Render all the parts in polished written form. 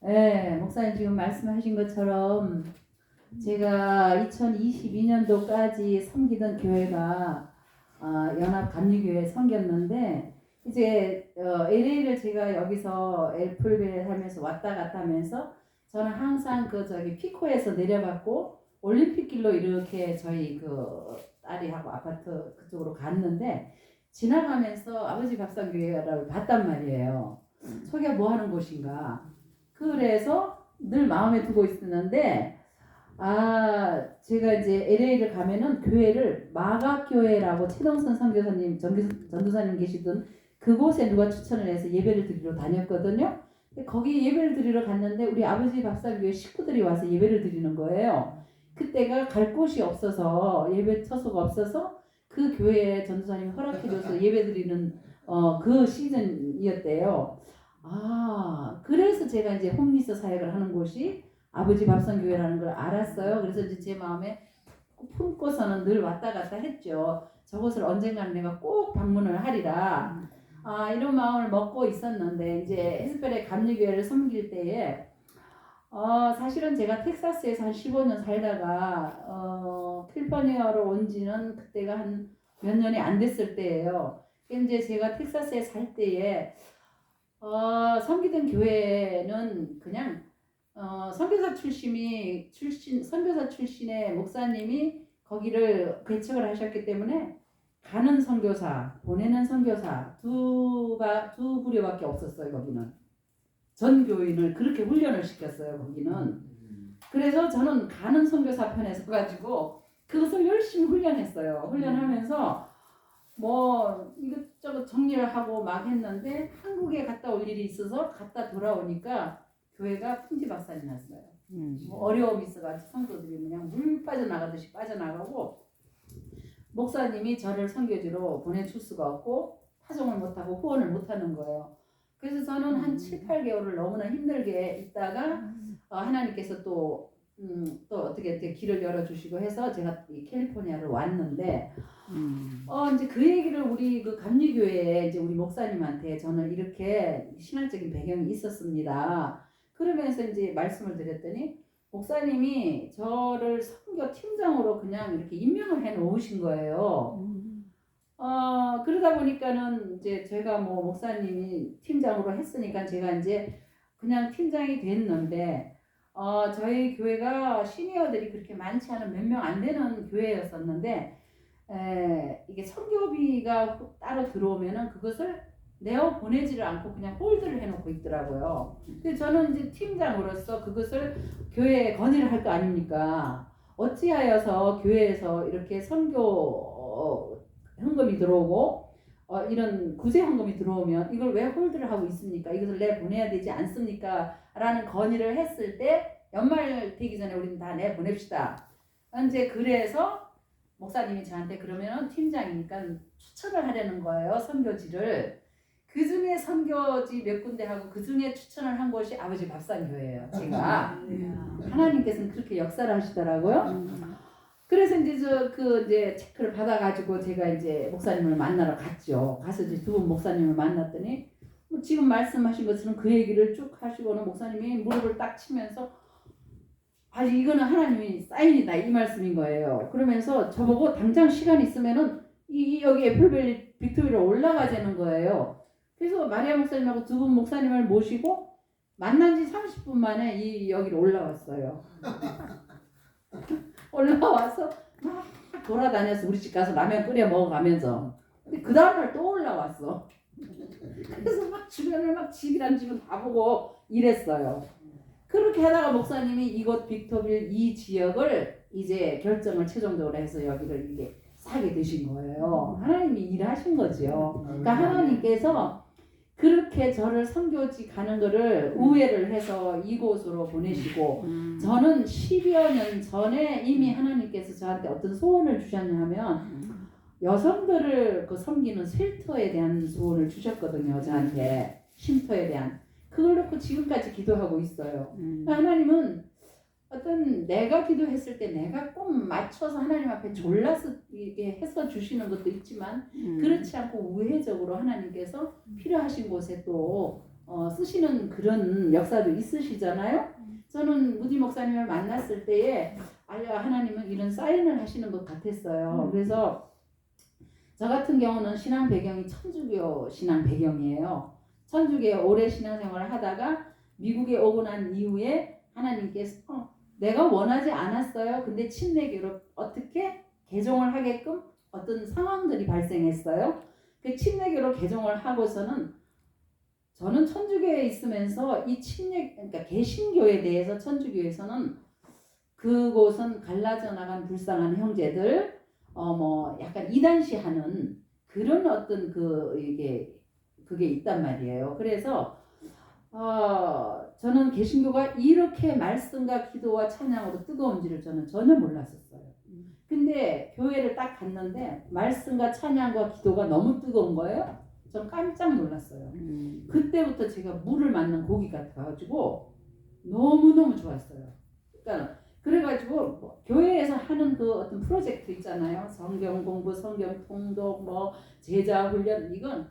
예, 목사님 지금 말씀하신 것처럼 제가 2022년도까지 섬기던 교회가 연합감리교회에 섬겼는데 이제 LA를 제가 여기서 엘플베에 살면서 왔다 갔다 하면서 저는 항상 그 저기 피코에서 내려갔고 올림픽길로 이렇게 저희 그 딸이하고 아파트 그쪽으로 갔는데 지나가면서 아버지 밥상교회를 봤단 말이에요. 저기가 뭐 하는 곳인가. 그래서 늘 마음에 두고 있었는데 제가 이제 LA를 가면은 교회를 마각교회라고 최동선 선교사님, 전도사님 계시던 그곳에 누가 추천을 해서 예배를 드리러 다녔거든요. 거기 예배를 드리러 갔는데 우리 아버지 밥상교회 식구들이 와서 예배를 드리는 거예요. 그때가 갈 곳이 없어서 예배 처소가 없어서 그 교회에 전도사님이 허락해줘서 예배 드리는 그 시즌이었대요. 그래서 제가 이제 홈리스 사역을 하는 곳이 아버지 밥상교회라는 걸 알았어요. 그래서 이제 제 마음에 품고서는 늘 왔다 갔다 했죠. 저곳을 언젠가는 내가 꼭 방문을 하리라. 이런 마음을 먹고 있었는데 이제 에스페레 감리교회를 섬길 때에 사실은 제가 텍사스에서 한 15년 살다가 캘리포니아로 온 지는 그때가 한 몇 년이 안 됐을 때예요. 이제 제가 텍사스에 살 때에 섬기던 교회는 그냥 선교사 출신의 목사님이 거기를 개척을 하셨기 때문에 가는 선교사, 보내는 선교사 두 부류밖에 없었어요. 거기는 전 교인을 그렇게 훈련을 시켰어요. 거기는. 그래서 저는 가는 선교사 편에 서가지고 그것을 열심히 훈련했어요. 훈련하면서 뭐 이것저것 정리를 하고 막 했는데 한국에 갔다 올 일이 있어서 갔다 돌아오니까 교회가 풍지박산이 났어요. 뭐 어려움이 있어가지고 성도들이 그냥 물 빠져나가듯이 빠져나가고 목사님이 저를 선교지로 보내줄 수가 없고 파송을 못하고 후원을 못하는 거예요. 그래서 저는 한 7, 8개월을 너무나 힘들게 있다가 하나님께서 또 어떻게 길을 열어주시고 해서 제가 이 캘리포니아를 왔는데 이제 그 얘기를 우리 그 감리교회에 이제 우리 목사님한테 저는 이렇게 신앙적인 배경이 있었습니다. 그러면서 이제 말씀을 드렸더니 목사님이 저를 선교 팀장으로 그냥 이렇게 임명을 해 놓으신 거예요. 그러다 보니까는 이제 제가 뭐 목사님이 팀장으로 했으니까 제가 이제 그냥 팀장이 됐는데 저희 교회가 시니어들이 그렇게 많지 않은 몇 명 안 되는 교회였었는데 이게 선교비가 따로 들어오면은 그것을 내어 보내지를 않고 그냥 홀드를 해놓고 있더라고요. 근데 저는 이제 팀장으로서 그것을 교회에 건의를 할 거 아닙니까? 어찌하여서 교회에서 이렇게 선교 헌금이 들어오고 이런 구제 헌금이 들어오면 이걸 왜 홀드를 하고 있습니까? 이것을 내 보내야 되지 않습니까? 라는 건의를 했을 때 연말 되기 전에 우리는 다 내 보냅시다. 이제 그래서 목사님이 저한테 그러면 팀장이니까 추천을 하려는 거예요. 선교지를. 그 중에 선교지 몇 군데 하고 그 중에 추천을 한 곳이 아버지 밥상교회예요. 제가 하나님께서는 그렇게 역사를 하시더라고요. 그래서 이제 이제 체크를 받아가지고 제가 이제 목사님을 만나러 갔죠. 가서 이제 두 분 목사님을 만났더니 뭐 지금 말씀하신 것처럼 그 얘기를 쭉 하시고는 목사님이 무릎을 딱 치면서 이거는 하나님이 사인이다 이 말씀인 거예요. 그러면서 저보고 당장 시간 있으면은 여기 애플밸리 빅토리로 올라가자는 거예요. 그래서 마리아 목사님하고 두 분 목사님을 모시고 만난 지 30분 만에 여기로 올라왔어요. 올라와서 막 돌아다녀서 우리 집 가서 라면 끓여 먹어가면서 근데 그 다음날 또 올라왔어. 그래서 막 주변을 막 집이란 집은 다 보고 이랬어요. 그렇게 하다가 목사님이 이곳 빅토빌 이 지역을 이제 결정을 최종적으로 해서 여기를 이게 사게 되신 거예요. 하나님이 일하신 거죠. 그러니까 하나님께서 그렇게 저를 선교지 가는 거를 우회를 해서 이곳으로 보내시고 저는 10여 년 전에 이미 하나님께서 저한테 어떤 소원을 주셨냐면 여성들을 섬기는 쉘터에 대한 소원을 주셨거든요. 저한테 쉼터에 대한 그걸 놓고 지금까지 기도하고 있어요. 하나님은 어떤 내가 기도했을 때 내가 꼭 맞춰서 하나님 앞에 졸라서 이게 해서 주시는 것도 있지만 그렇지 않고 우회적으로 하나님께서 필요하신 곳에 또 쓰시는 그런 역사도 있으시잖아요. 저는 무디 목사님을 만났을 때에 하나님은 이런 사인을 하시는 것 같았어요. 그래서 저 같은 경우는 신앙 배경이 천주교 신앙 배경이에요. 천주교에 오래 신앙생활을 하다가 미국에 오고 난 이후에 하나님께서 내가 원하지 않았어요. 근데 침례교로 어떻게 개종을 하게끔 어떤 상황들이 발생했어요. 그 침례교로 개종을 하고서는 저는 천주교에 있으면서 이 그러니까 개신교에 대해서 천주교에서는 그곳은 갈라져 나간 불쌍한 형제들, 뭐 약간 이단시하는 그런 어떤 그게 있단 말이에요. 그래서 저는 개신교가 이렇게 말씀과 기도와 찬양으로 뜨거운지를 저는 전혀 몰랐었어요. 근데 교회를 딱 갔는데 말씀과 찬양과 기도가 너무 뜨거운 거예요. 전 깜짝 놀랐어요. 그때부터 제가 물을 맞는 고기 같아가지고 너무너무 좋았어요. 그러니까 그래가지고 교회에서 하는 그 어떤 프로젝트 있잖아요. 성경 공부, 성경 통독, 뭐 제자 훈련, 이건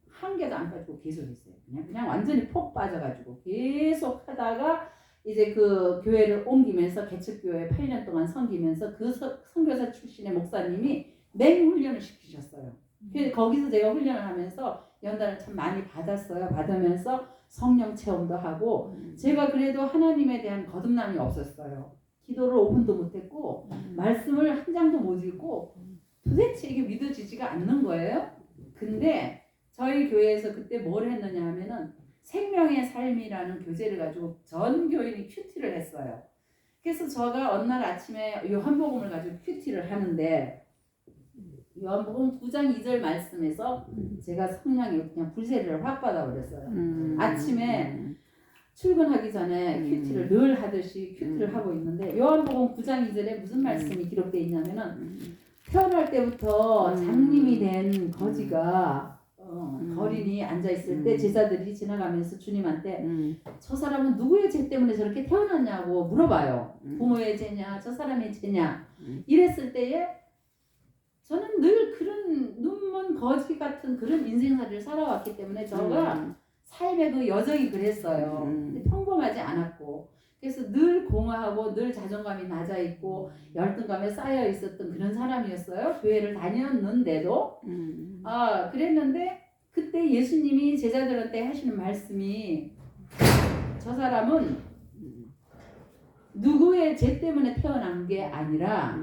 한 개도 안 빠지고 계속 했어요. 그냥 완전히 폭 빠져가지고 계속 하다가 이제 그 교회를 옮기면서 개척교회 8년 동안 섬기면서 그 선교사 출신의 목사님이 맹훈련을 시키셨어요. 그래서 거기서 제가 훈련을 하면서 연단을 참 많이 받았어요. 받으면서 성령 체험도 하고 제가 그래도 하나님에 대한 거듭남이 없었어요. 기도를 5분도 못했고 말씀을 한 장도 못 읽고 도대체 이게 믿어지지가 않는 거예요. 근데 저희 교회에서 그때 뭘 했느냐 하면은 생명의 삶이라는 교재를 가지고 전 교인이 큐티를 했어요. 그래서 제가 어느 날 아침에 요한복음을 가지고 큐티를 하는데 요한복음 9장 2절 말씀에서 제가 성령이 그냥 불세례를 확 받아버렸어요. 아침에 출근하기 전에 큐티를 늘 하듯이 큐티를 하고 있는데 요한복음 9장 2절에 무슨 말씀이 기록되어 있냐면은 태어날 때부터 장님이 된 거지가 거린이 앉아있을 때 제자들이 지나가면서 주님한테 저 사람은 누구의 죄 때문에 저렇게 태어났냐고 물어봐요. 부모의 죄냐 저 사람의 죄냐 이랬을 때에 저는 늘 그런 눈먼 거지 같은 그런 인생살이를 살아왔기 때문에 저가 삶의 그 여정이 그랬어요. 근데 평범하지 않았고 그래서 늘 공허하고 늘 자존감이 낮아있고 열등감에 쌓여 있었던 그런 사람이었어요. 교회를 다녔는데도 그랬는데 그때 예수님이 제자들한테 하시는 말씀이 저 사람은 누구의 죄 때문에 태어난 게 아니라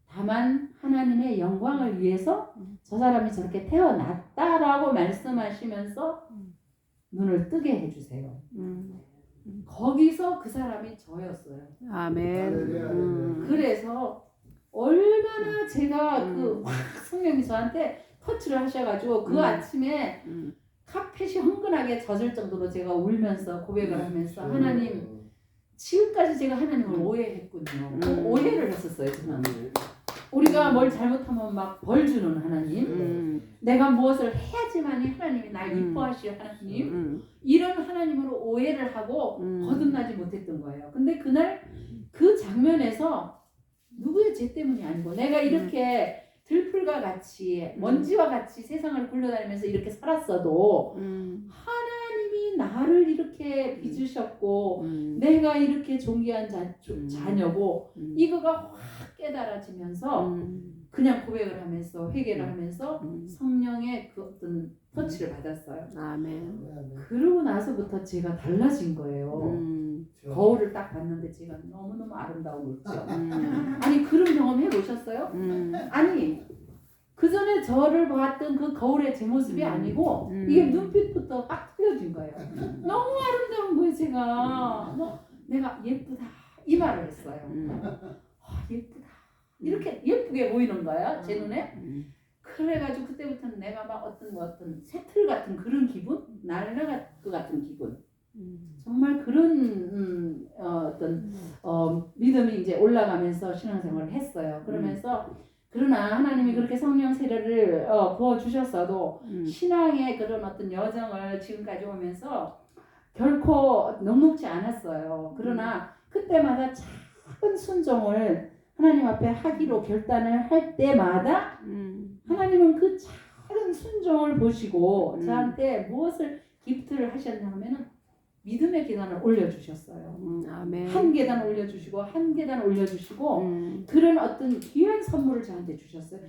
다만 하나님의 영광을 위해서 저 사람이 저렇게 태어났다라고 말씀하시면서 눈을 뜨게 해주세요. 거기서 그 사람이 저였어요. 아멘. 그래서 얼마나 제가 그 성령이 저한테 터치를 하셔가지고 그 아침에 카펫이 흥건하게 젖을 정도로 제가 울면서 고백을 하면서 하나님 지금까지 제가 하나님을 오해했군요. 그 오해를 했었어요. 저는 우리가 뭘 잘못하면 막 벌 주는 하나님, 내가 무엇을 해야지만이 하나님이 날 이뻐하실 하나님, 이런 하나님으로 오해를 하고 거듭나지 못했던 거예요. 근데 그날 그 장면에서 누구의 죄 때문이 아니고 내가 이렇게 들풀과 같이 먼지와 같이 세상을 굴러다니면서 이렇게 살았어도 하나님이 나를 이렇게 빚으셨고 내가 이렇게 존귀한 자녀고 이거가 확 깨달아지면서 그냥 고백을 하면서 회개를 하면서 성령의 그 어떤 터치를 받았어요. 아멘. 그러고 나서부터 제가 달라진 거예요. 거울을 딱 봤는데 제가 너무너무 아름다운 거죠. 아니 그런 경험 해보셨어요? 아니 그 전에 저를 봤던 그 거울의 제 모습이 아니고 이게 눈빛부터 딱 틀려진 거예요. 너무 아름다운 거예요. 제가 내가 예쁘다 이 말을 했어요. 예쁘다 이렇게 예쁘게 보이는 거야 제 눈에. 그래가지고 그때부터는 내가 막 어떤 새틀 같은 그런 기분, 날아갈 것 같은 기분. 정말 그런 믿음이 이제 올라가면서 신앙생활을 했어요. 그러면서 그러나 하나님이 그렇게 성령 세례를 부어 주셨어도 신앙의 그런 어떤 여정을 지금까지 오면서 결코 녹록지 않았어요. 그러나 그때마다 작은 순종을 하나님 앞에 하기로 결단을 할 때마다 하나님은 그 작은 순종을 보시고 저한테 무엇을 기프트를 하셨냐 하면은 믿음의 계단을 올려주셨어요. 아멘. 한 계단 올려주시고 한 계단 올려주시고 음. 그런 어떤 귀한 선물을 저한테 주셨어요.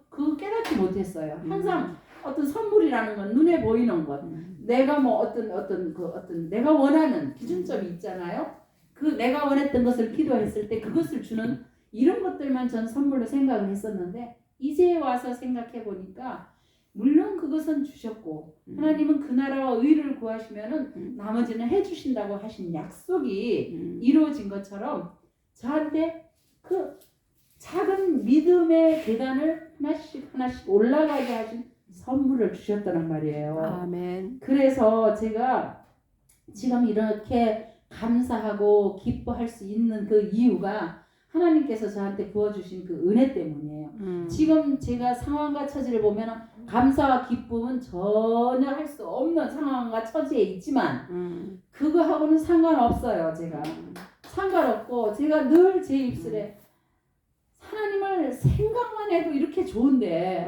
그거 깨닫지 못했어요. 항상 어떤 선물이라는 건 눈에 보이는 것, 내가 뭐 어떤 내가 원하는 기준점이 있잖아요. 그 내가 원했던 것을 기도했을 때 그것을 주는 이런 것들만 전 선물로 생각을 했었는데 이제 와서 생각해 보니까 물론 그것은 주셨고 하나님은 그 나라와 의를 구하시면은 나머지는 해주신다고 하신 약속이 이루어진 것처럼 저한테 그 작은 믿음의 계단을 하나씩 올라가게 하신 선물을 주셨다는 말이에요. 아멘. 그래서 제가 지금 이렇게 감사하고 기뻐할 수 있는 그 이유가 하나님께서 저한테 부어주신 그 은혜 때문이에요. 지금 제가 상황과 처지를 보면 감사와 기쁨은 전혀 할 수 없는 상황과 처지에 있지만 그거하고는 상관없어요. 제가 상관없고 제가 늘 제 입술에 하나님을 생각만 해도 이렇게 좋은데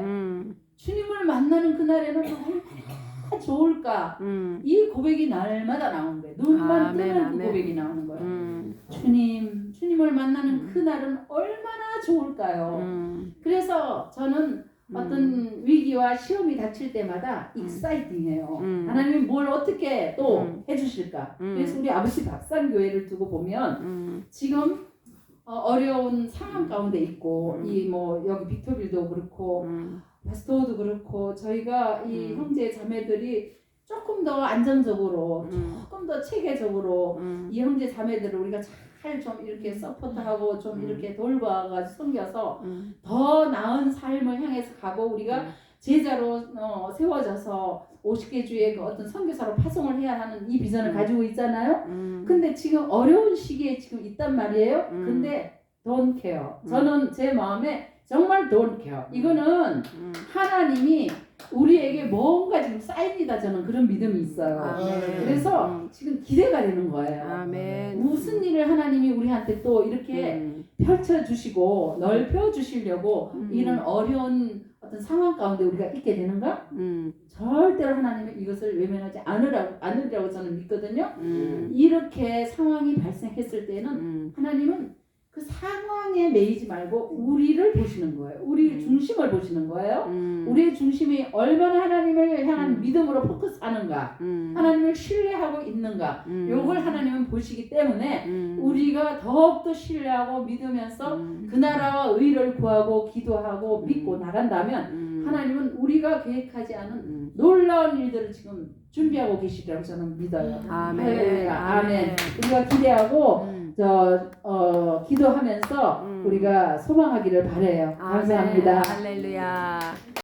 주님을 만나는 그날에는 얼마나 좋을까. 이 고백이 날마다 나오는 거예요. 눈만 아멘, 뜨면 그 아멘. 고백이 나오는 거예요. 주님을 만나는 그날은 얼마나 좋을까요. 그래서 저는 어떤 위기와 시험이 닥칠 때마다 익사이팅해요. 하나님이 뭘 어떻게 또 해주실까. 그래서 우리 아버지 박산교회를 두고 보면 지금 어려운 상황 가운데 있고 이 뭐 여기 빅토빌도 그렇고 베스토도 그렇고 저희가 이 형제 자매들이 조금 더 안정적으로 조금 더 체계적으로 이 형제 자매들을 우리가 잘 좀 이렇게 서포트하고 좀 이렇게 돌봐가지고 섬겨서 더 나은 삶을 향해서 가고 우리가 제자로 세워져서 50개 주의 그 어떤 선교사로 파송을 해야 하는 이 비전을 가지고 있잖아요. 근데 지금 어려운 시기에 지금 있단 말이에요. 근데 don't care. 저는 제 마음에 정말 don't care. 이거는 하나님이 우리에게 뭔가 지금 쌓입니다. 저는 그런 믿음이 있어요. 아멘. 그래서 지금 기대가 되는 거예요. 아멘. 무슨 일을 하나님이 우리한테 또 이렇게 펼쳐주시고 넓혀주시려고 이런 어려운 어떤 상황 가운데 우리가 있게 되는가? 절대로 하나님은 이것을 외면하지 않으리라고 저는 믿거든요. 이렇게 상황이 발생했을 때는 하나님은 그 상황에 매이지 말고 우리를 보시는 거예요. 우리 중심을 보시는 거예요. 우리의 중심이 얼마나 하나님을 향한 믿음으로 포커스하는가, 하나님을 신뢰하고 있는가, 요걸 하나님은 보시기 때문에 우리가 더욱더 신뢰하고 믿으면서 그 나라와 의를 구하고 기도하고 믿고 나간다면 하나님은 우리가 계획하지 않은 놀라운 일들을 지금 준비하고 계시리라고 저는 믿어요. 아멘. 할렐루야. 아멘. 우리가 기대하고 기도하면서 우리가 소망하기를 바래요. 감사합니다. 할렐루야.